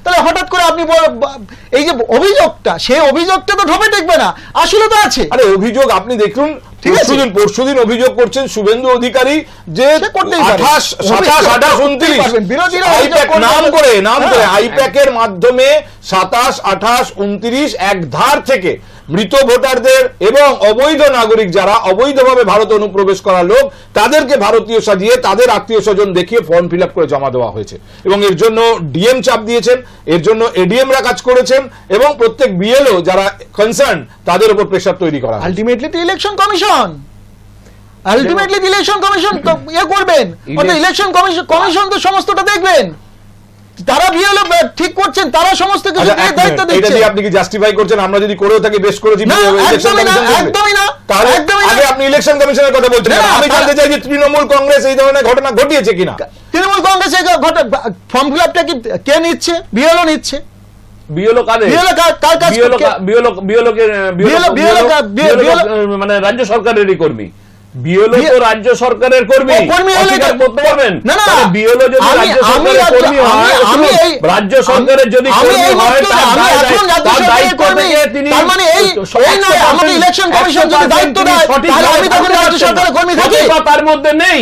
তাহলে হঠাৎ করে আপনি এই যে অভিযোগটা, সেই অভিযোগটা তো ঢোপে টেকবে না, আসলে তো আছে। আরে অভিযোগ আপনি দেখুন, পরশুদিন অভিযোগ করছেন শুভেন্দু অধিকারী যে 28, 27, 28, 29 আইপ্যাক নাম করে আইপ্যাকের মাধ্যমে 27, 28, 29 এক ধার থেকে মৃত ভোটারদের এবং অবৈধ নাগরিক যারা অবৈধভাবে ভারতে অনুপ্রবেশ করা লোক তাদেরকে ভারতীয় সাজিয়ে তাদের আত্মীয় স্বজন দেখিয়ে ফর্ম ফিল আপ করে জমা দেওয়া হয়েছে এবং এর জন্য ডিএম চাপ দিয়েছেন, এর জন্য এডিএমরা কাজ করেছেন এবং প্রত্যেক বিএলও যারা কনসার্ন তাদের উপর প্রেসার তৈরি করা। আলটিমেটলি তো ইলেকশন কমিশন তো করবেন, ইলেকশন কমিশন তো সমস্তটা দেখবেন, তারা বিএলও ঠিক করছেন, তারা সমস্ত কিছু দায়িত্ব দিচ্ছেন। এটা দিয়ে আপনি কি জাস্টিফাই করছেন আমরা যদি করেও থাকি বেশ করেছি? একদমই না। তাহলে আগে আপনি ইলেকশন কমিশনের কথা বলছেন, আমি জানতে চাই যে তৃণমূল কংগ্রেস এই ধরনের ঘটনা ঘটিয়েছে কিনা। তৃণমূল কংগ্রেস ফর্ম ফিল আপটা কি কে নিচ্ছে? বিএলও নিচ্ছে। বিএলও কাদের? মানে রাজ্য সরকারেরই কর্মী। বিএলও তো রাজ্য সরকারের কর্মী, অস্বীকার করতে পারবেন না। বিএলও যদি রাজ্য সরকারের কর্মী হয়, রাজ্য সরকারের যদি কর্মী হয় তার দায়িত্ব থেকে তিনি, মানে এই নয় আমাদের ইলেকশন কমিশন যদি দায়িত্ব দেয় তাহলে আমি তখন রাজ্য সরকারের কর্মী থাকি, তার মধ্যে নেই।